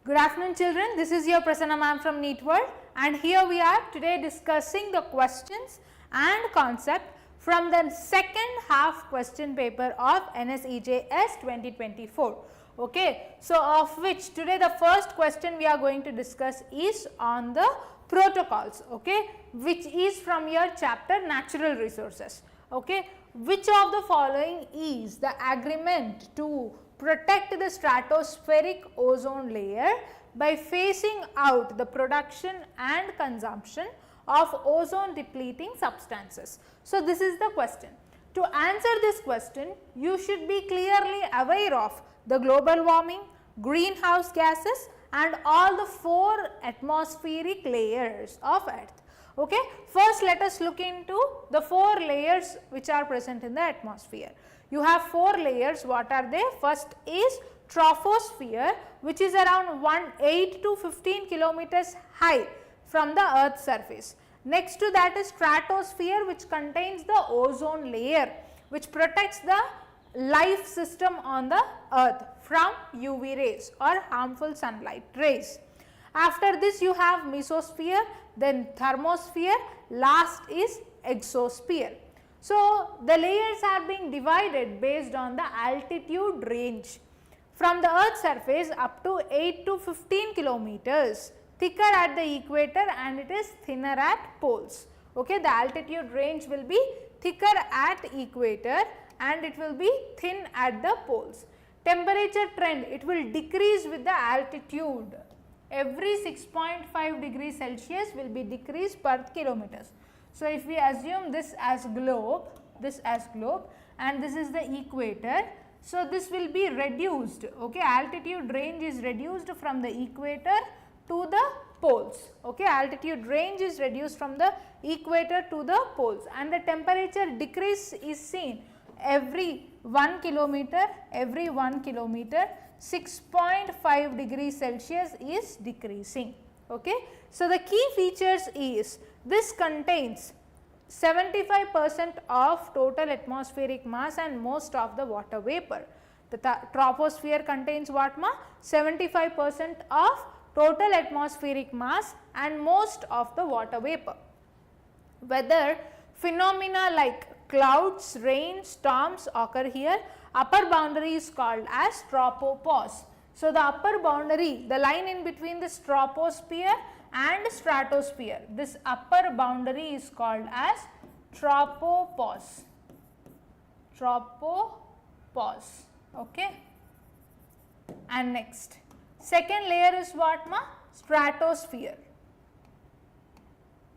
Good afternoon children, this is your Prasanna Ma'am from NEET World, and here we are today discussing the questions and concept from the second half question paper of NSEJS 2024. Okay, so of which today the first question we are going to discuss is on the protocols, okay, which is from your chapter Natural Resources. Okay, which of the following is the agreement to protect the stratospheric ozone layer by phasing out the production and consumption of ozone depleting substances? So, this is the question. To answer this question, you should be clearly aware of the global warming, greenhouse gases and all the 4 atmospheric layers of Earth. Okay. First, let us look into the 4 layers which are present in the atmosphere. You have 4 layers. What are they? First is troposphere, which is around 8 to 15 kilometers high from the Earth's surface. Next to that is stratosphere, which contains the ozone layer, which protects the life system on the Earth from UV rays or harmful sunlight rays. After this you have mesosphere, then thermosphere, last is exosphere. So, the layers are being divided based on the altitude range from the Earth's surface up to 8 to 15 kilometers, thicker at the equator and it is thinner at poles. Okay, the altitude range will be thicker at equator and it will be thin at the poles. Temperature trend, it will decrease with the altitude. Every 6.5 degrees Celsius will be decreased per kilometers. So, if we assume this as globe and this is the equator, so this will be reduced, okay, altitude range is reduced from the equator to the poles, okay, altitude range is reduced from the equator to the poles and the temperature decrease is seen every 1 kilometer, 6.5 degrees Celsius is decreasing, okay. So, the key features is this contains 75% of total atmospheric mass and most of the water vapor. The troposphere contains what ma? 75% of total atmospheric mass and most of the water vapor. Weather phenomena like clouds, rain, storms occur here. Upper boundary is called as tropopause. So, the upper boundary, the line in between the troposphere and stratosphere, this upper boundary is called as tropopause. Tropopause. Okay. And next, second layer is what ma? Stratosphere.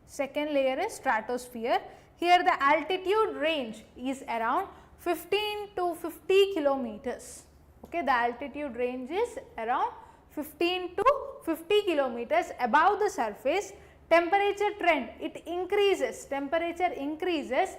Second layer is stratosphere. Here the altitude range is around 15 to 50 kilometers. Okay, the altitude range is around 15 to 50 kilometers above the surface. Temperature trend, it increases, temperature increases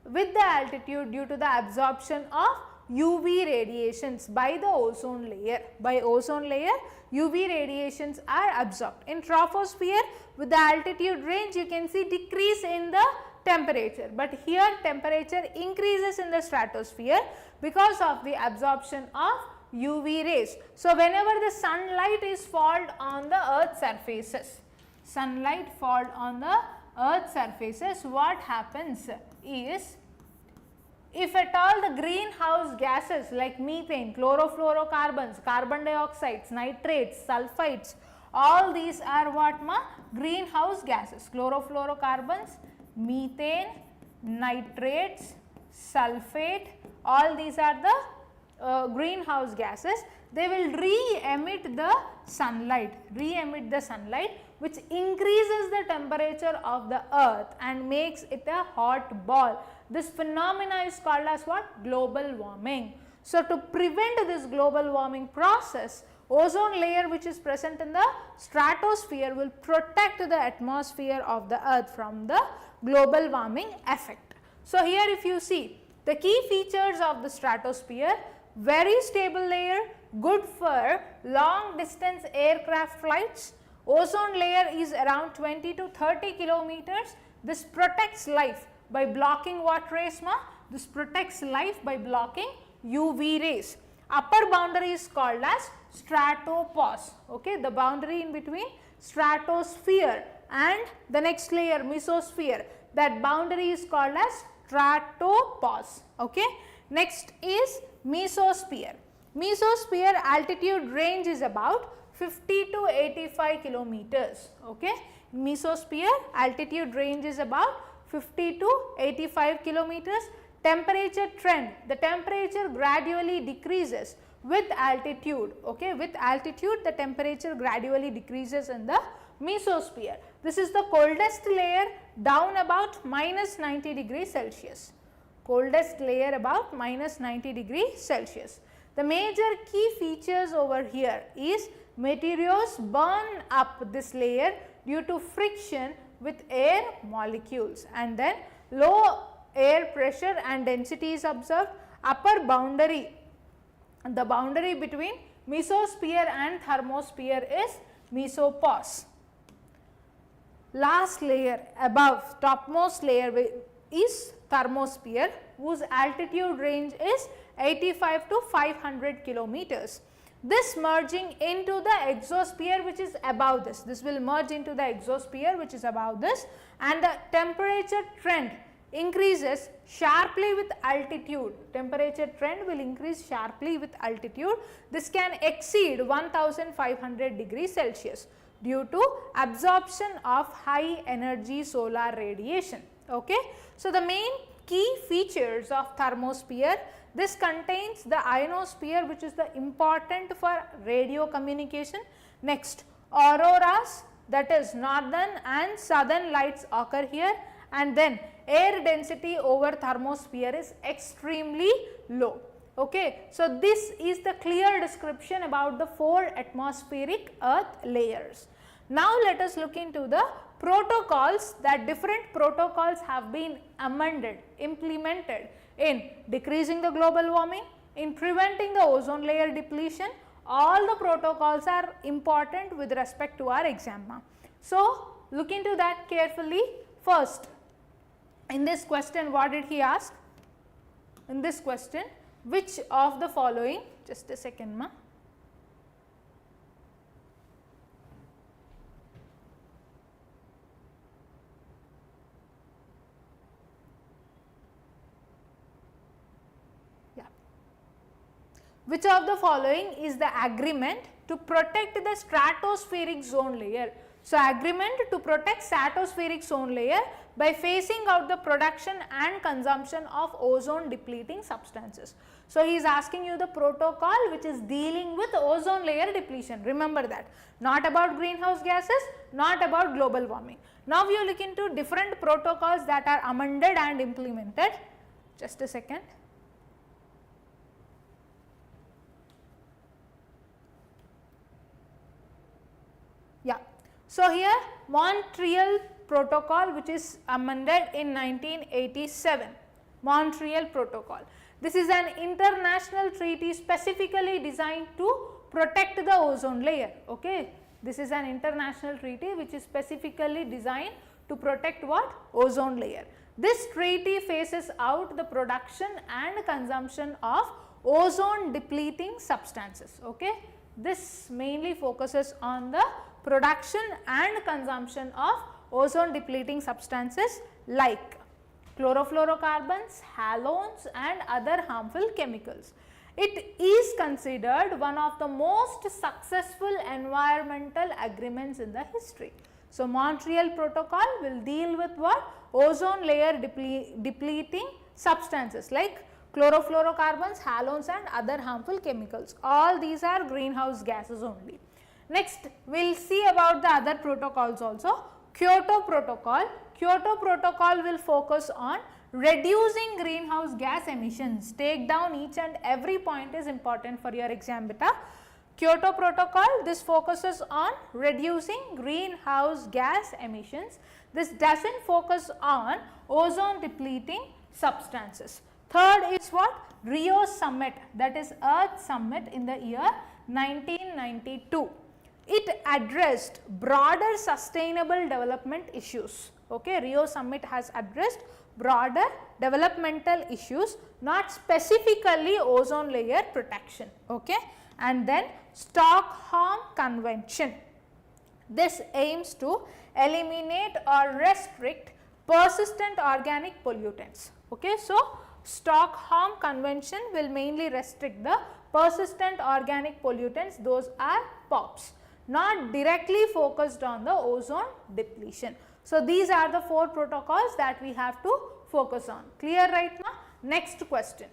with the altitude due to the absorption of UV radiations by the ozone layer. By ozone layer, UV radiations are absorbed. In troposphere, with the altitude range, you can see decrease in the temperature, but here temperature increases in the stratosphere because of the absorption of UV rays. So, whenever the sunlight is fall on the earth surfaces, what happens is, if at all the greenhouse gases like methane, chlorofluorocarbons, carbon dioxides, nitrates, sulfides, all these are what ma? Greenhouse gases. Chlorofluorocarbons, methane, nitrates, sulfate, all these are the greenhouse gases. They will re-emit the sunlight, which increases the temperature of the earth and makes it a hot ball. This phenomena is called as what? Global warming. So, to prevent this global warming process, ozone layer which is present in the stratosphere will protect the atmosphere of the earth from the global warming effect. So, here if you see the key features of the stratosphere, very stable layer, good for long distance aircraft flights. Ozone layer is around 20 to 30 kilometers. This protects life by blocking what rays ma? This protects life by blocking UV rays. Upper boundary is called as stratopause. Okay, the boundary in between stratosphere and the next layer mesosphere, that boundary is called as stratopause. Okay. Next is mesosphere. Mesosphere altitude range is about 50 to 85 kilometers. Okay. Mesosphere altitude range is about 50 to 85 kilometers. Temperature trend, the temperature gradually decreases with altitude. Okay. With altitude the temperature gradually decreases in the mesosphere. This is the coldest layer down about minus 90 degrees Celsius. Coldest layer about minus 90 degrees Celsius. The major key features over here is materials burn up this layer due to friction with air molecules, and then low air pressure and density is observed. Upper boundary, the boundary between mesosphere and thermosphere is mesopause. Last layer above, topmost layer is thermosphere, whose altitude range is 85 to 500 kilometers. This merging into the exosphere which is above this. This will merge into the exosphere which is above this, and the temperature trend increases sharply with altitude. Temperature trend will increase sharply with altitude. This can exceed 1500 degrees Celsius due to absorption of high energy solar radiation. Okay. So, the main key features of thermosphere, this contains the ionosphere which is the important for radio communication. Next, auroras, that is northern and southern lights occur here, and then air density over thermosphere is extremely low. Okay. So, this is the clear description about the 4 atmospheric earth layers. Now, let us look into the protocols, that different protocols have been amended, implemented in decreasing the global warming, in preventing the ozone layer depletion. All the protocols are important with respect to our exam. So, look into that carefully. First, in this question, what did he ask? In this question, which of the following, just a second ma. Which of the following is the agreement to protect the stratospheric zone layer? So, agreement to protect stratospheric zone layer by phasing out the production and consumption of ozone depleting substances. So, he is asking you the protocol which is dealing with ozone layer depletion. Remember that, not about greenhouse gases, not about global warming. Now, we will look into different protocols that are amended and implemented. Just a second. Yeah. So, here Montreal Protocol which is amended in 1987, Montreal Protocol. This is an international treaty specifically designed to protect the ozone layer. Okay. This is an international treaty which is specifically designed to protect what? Ozone layer. This treaty phases out the production and consumption of ozone depleting substances. Okay. This mainly focuses on the production and consumption of ozone depleting substances like chlorofluorocarbons, halogens and other harmful chemicals. It is considered one of the most successful environmental agreements in the history. So, Montreal Protocol will deal with what? Ozone layer depleting substances like chlorofluorocarbons, halogens and other harmful chemicals. All these are greenhouse gases only. Next, we will see about the other protocols also. Kyoto Protocol. Kyoto Protocol will focus on reducing greenhouse gas emissions. Take down each and every point is important for your exam beta. Kyoto Protocol, this focuses on reducing greenhouse gas emissions. This does not focus on ozone depleting substances. Third is what? Rio Summit, that is Earth Summit in the year 1992. It addressed broader sustainable development issues. Okay, Rio Summit has addressed broader developmental issues, not specifically ozone layer protection. Okay. And then Stockholm Convention. This aims to eliminate or restrict persistent organic pollutants. Okay. So, Stockholm Convention will mainly restrict the persistent organic pollutants, those are POPs, not directly focused on the ozone depletion. So, these are the 4 protocols that we have to focus on. Clear right now? Next question.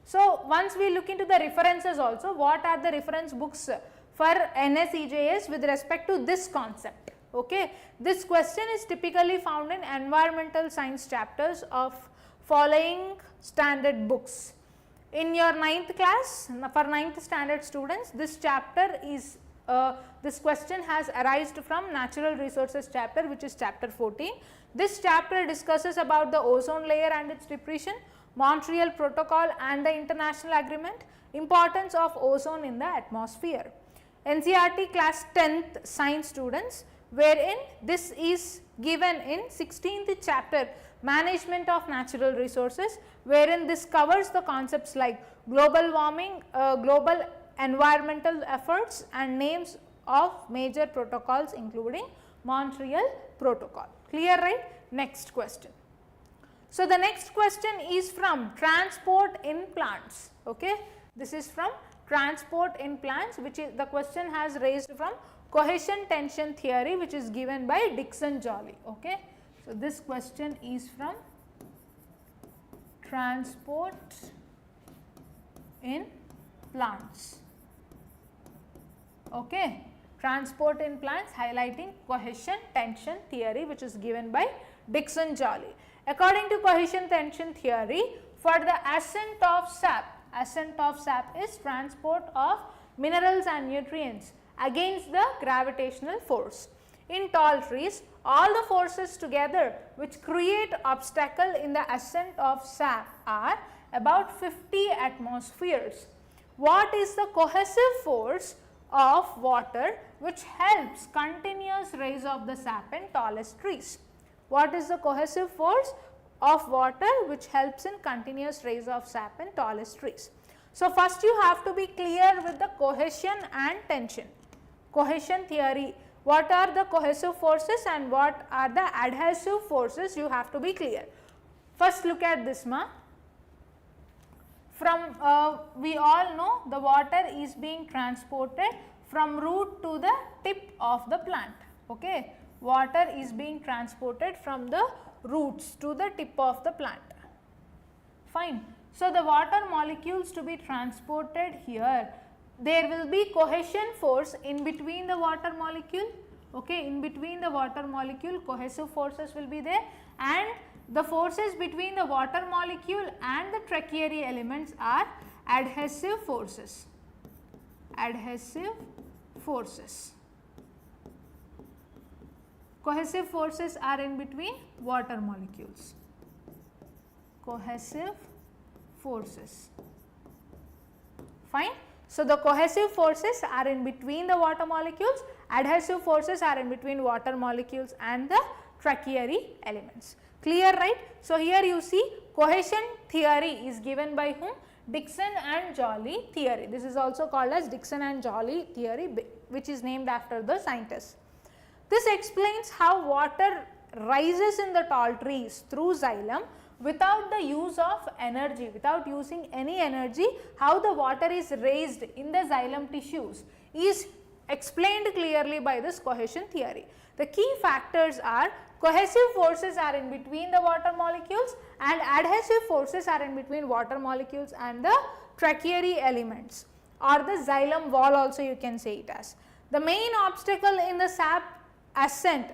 So, once we look into the references also, what are the reference books for NSEJS with respect to this concept? Okay. This question is typically found in environmental science chapters of following standard books. In your 9th class, for 9th standard students, this chapter is this question has arisen from natural resources chapter, which is chapter 14. This chapter discusses about the ozone layer and its depletion, Montreal Protocol and the international agreement, importance of ozone in the atmosphere. NCERT class 10th science students, wherein this is given in 16th chapter, management of natural resources, wherein this covers the concepts like global warming, global environmental efforts and names of major protocols including Montreal Protocol. Clear, right? Next question. So, the next question is from transport in plants. Okay. This is from transport in plants, which is the question has raised from cohesion tension theory, which is given by Dixon-Jolly. Okay. So, this question is from transport in plants. Okay. Transport in plants highlighting cohesion tension theory, which is given by Dixon-Jolly. According to cohesion tension theory, for the ascent of sap is transport of minerals and nutrients against the gravitational force. In tall trees, all the forces together which create obstacle in the ascent of sap are about 50 atmospheres. What is the cohesive force of water which helps continuous rise of the sap in tallest trees? What is the cohesive force of water which helps in continuous rise of sap in tallest trees? So, first you have to be clear with the cohesion and tension. Cohesion theory, what are the cohesive forces and what are the adhesive forces, you have to be clear. First look at this ma. From we all know the water is being transported from root to the tip of the plant. Okay. Water is being transported from the roots to the tip of the plant. Fine. So, the water molecules to be transported here, there will be cohesion force in between the water molecule. Okay. In between the water molecule, cohesive forces will be there, and the forces between the water molecule and the tertiary elements are adhesive forces. Adhesive forces. Cohesive forces are in between water molecules. Cohesive forces. Fine. So, the cohesive forces are in between the water molecules, adhesive forces are in between water molecules and the tertiary elements. Clear, right? So, here you see cohesion theory is given by whom? Dixon and Jolly theory. This is also called as Dixon and Jolly theory, which is named after the scientists. This explains how water rises in the tall trees through xylem without the use of energy, without using any energy. How the water is raised in the xylem tissues is explained clearly by this cohesion theory. The key factors are cohesive forces are in between the water molecules and adhesive forces are in between water molecules and the tertiary elements, or the xylem wall also you can say it as. The main obstacle in the sap ascent,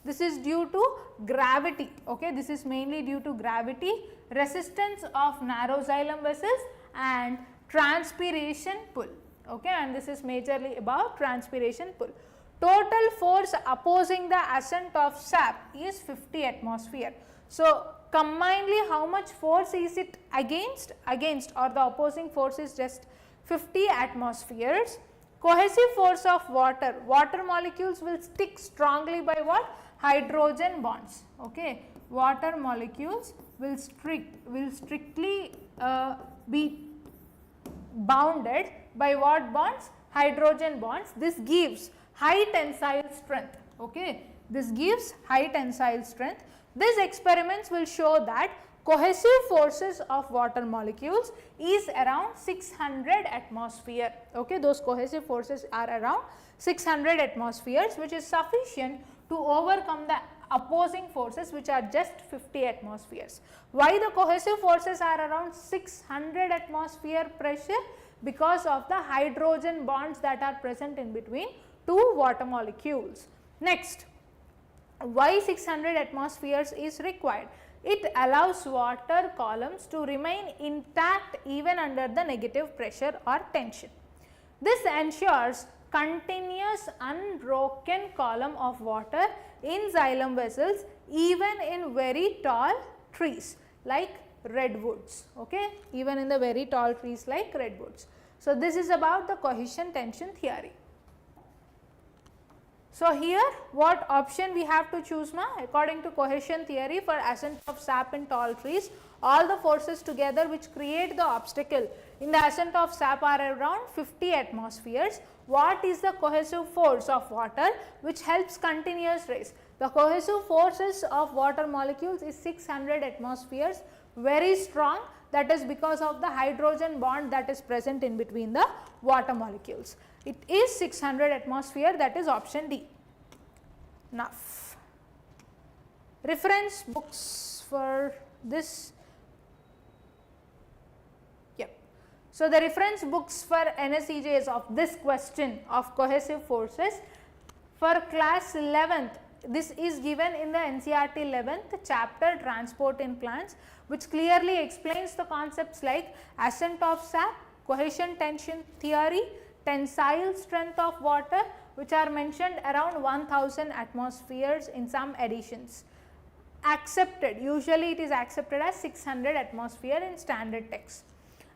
this is due to gravity. Okay, this is mainly due to gravity, resistance of narrow xylem vessels and transpiration pull. Okay, and this is majorly about transpiration pull. Total force opposing the ascent of sap is 50 atmosphere. So, combinedly how much force is it against, or the opposing force is just 50 atmospheres. Cohesive force of water molecules will stick strongly by what? hydrogen bonds. Okay, water molecules will strictly be bounded by what bonds? Hydrogen bonds. This gives high tensile strength. Okay, this gives high tensile strength. These experiments will show that cohesive forces of water molecules is around 600 atmosphere. Okay, those cohesive forces are around 600 atmospheres, which is sufficient to overcome the opposing forces which are just 50 atmospheres. Why the cohesive forces are around 600 atmosphere pressure? Because of the hydrogen bonds that are present in between two water molecules. Next, why 600 atmospheres is required? It allows water columns to remain intact even under the negative pressure or tension. This ensures continuous unbroken column of water in xylem vessels even in very tall trees like redwoods, okay, even in the very tall trees like redwoods. So, this is about the cohesion tension theory. So, here what option we have to choose now? According to cohesion theory, for ascent of sap in tall trees, all the forces together which create the obstacle in the ascent of sap are around 50 atmospheres. What is the cohesive force of water which helps continuous race? The cohesive forces of water molecules is 600 atmospheres, very strong. That is because of the hydrogen bond that is present in between the water molecules. It is 600 atmosphere, that is option D. Now, reference books for this. Yep. So, the reference books for NSEJS of this question of cohesive forces for class 11th, this is given in the NCERT 11th chapter transport in plants, which clearly explains the concepts like ascent of sap, cohesion tension theory, tensile strength of water, which are mentioned around 1000 atmospheres in some editions. Accepted, usually it is accepted as 600 atmosphere in standard text.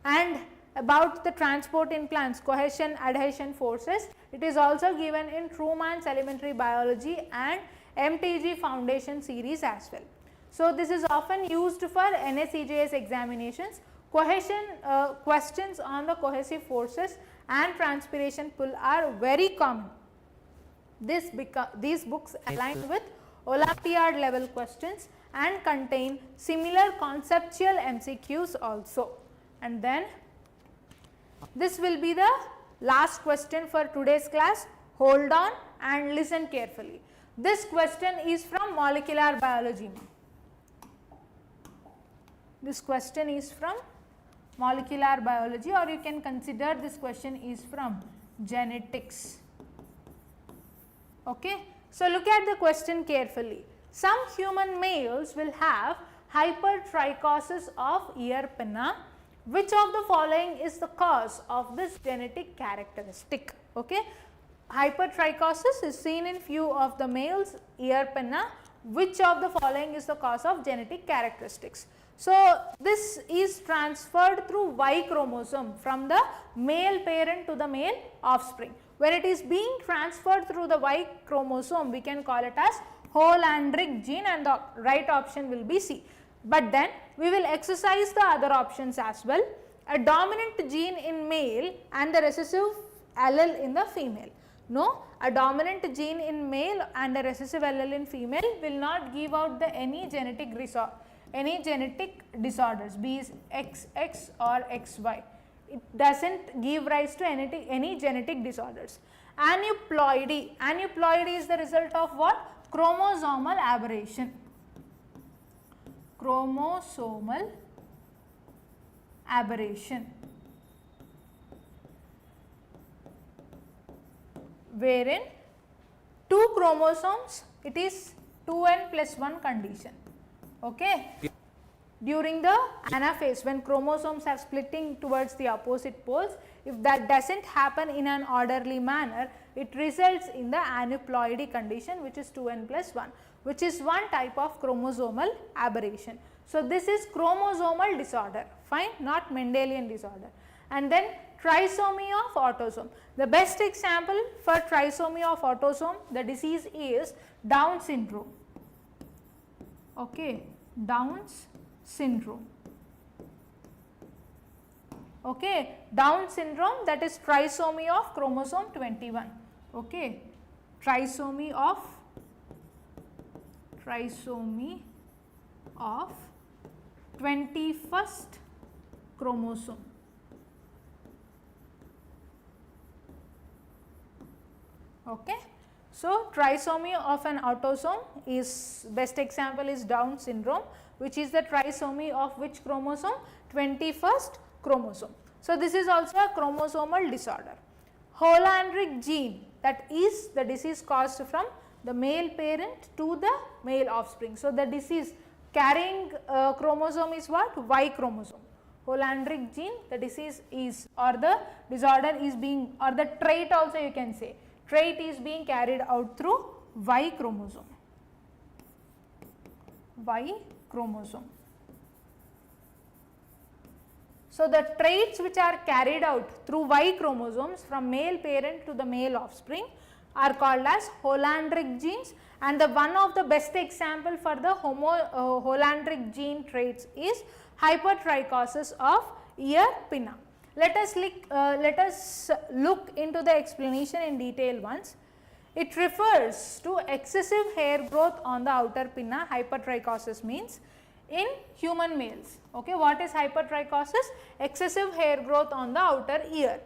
And about the transport in plants, cohesion adhesion forces, it is also given in Truman's elementary biology and MTG foundation series as well. So, this is often used for NSEJS examinations. Cohesion questions on the cohesive forces and transpiration pull are very common. These books align with Olympiad level questions and contain similar conceptual MCQs also. And then this will be the last question for today's class. Hold on and listen carefully. This question is from molecular biology. This question is from molecular biology, or you can consider this question is from genetics. Okay. So, look at the question carefully. Some human males will have hypertrichosis of ear pinna. Which of the following is the cause of this genetic characteristic? Okay. Hypertrichosis is seen in few of the males ear pinna. Which of the following is the cause of genetic characteristics? So, this is transferred through Y chromosome from the male parent to the male offspring. When it is being transferred through the Y chromosome, we can call it as Hollandric gene, and the right option will be C. But then we will exercise the other options as well. A dominant gene in male and the recessive allele in the female. No, a dominant gene in male and a recessive allele in female will not give out any genetic disorders, be it XX or XY. It does not give rise to any genetic disorders. Aneuploidy is the result of what? Chromosomal aberration. Chromosomal aberration, wherein 2 chromosomes, it is 2n+1 condition. Okay. During the anaphase, when chromosomes are splitting towards the opposite poles, if that does not happen in an orderly manner, it results in the aneuploidy condition, which is 2n+1, which is one type of chromosomal aberration. So, this is chromosomal disorder, fine, not Mendelian disorder. And then trisomy of autosome. The best example for trisomy of autosome, the disease is Down syndrome. okay, Down's syndrome. Okay, Down syndrome, that is trisomy of chromosome 21. Okay, trisomy of 21st chromosome. Okay. So, trisomy of an autosome is, best example is Down syndrome, which is the trisomy of which chromosome? 21st chromosome. So, this is also a chromosomal disorder. Hollandric gene, that is the disease caused from the male parent to the male offspring. So, the disease carrying chromosome is what? Y chromosome. Hollandric gene, the disease is, or the disorder is being, or the trait also you can say, trait is being carried out through Y chromosome. Y chromosome. So, the traits which are carried out through Y chromosomes from male parent to the male offspring are called as Hollandric genes, and the one of the best example for the Hollandric gene traits is hypertrichosis of ear pinna. Let us look into the explanation in detail once. It refers to excessive hair growth on the outer pinna. Hypertrichosis means in human males. Okay, what is hypertrichosis? Excessive hair growth on the outer ear.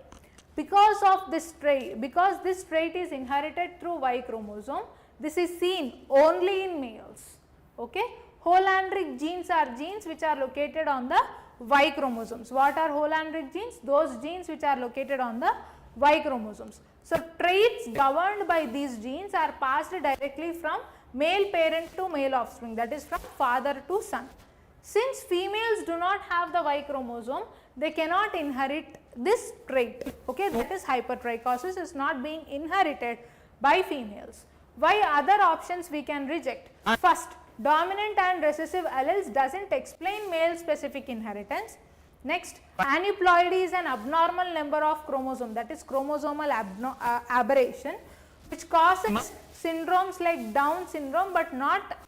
Because of this trait, because this trait is inherited through Y chromosome, this is seen only in males. Okay, Hollandric genes are genes which are located on the Y chromosomes. What are Hollandric genes? Those genes which are located on the Y chromosomes. So, traits governed by these genes are passed directly from male parent to male offspring, that is from father to son. Since females do not have the Y chromosome, they cannot inherit this trait. Okay, that is hypertrichosis is not being inherited by females. Why other options we can reject? First, dominant and recessive alleles does not explain male specific inheritance. Next, aneuploidy is an abnormal number of chromosome, that is chromosomal aberration, which causes syndromes like Down syndrome, but not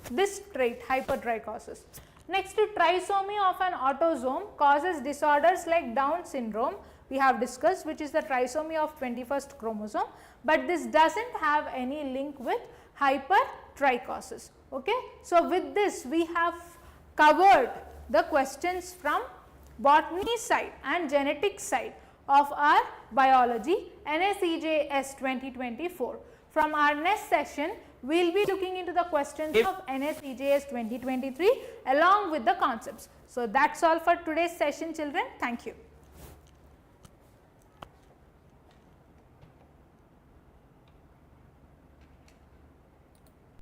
this trait, hypertrichosis. Next, trisomy of an autosome causes disorders like Down syndrome, we have discussed, which is the trisomy of 21st chromosome, but this does not have any link with hypertrichosis. Okay. So, with this we have covered the questions from botany side and genetics side of our biology NSEJS 2024. From our next session, we will be looking into the questions of NSEJS 2023 along with the concepts. So, that is all for today's session, children. Thank you.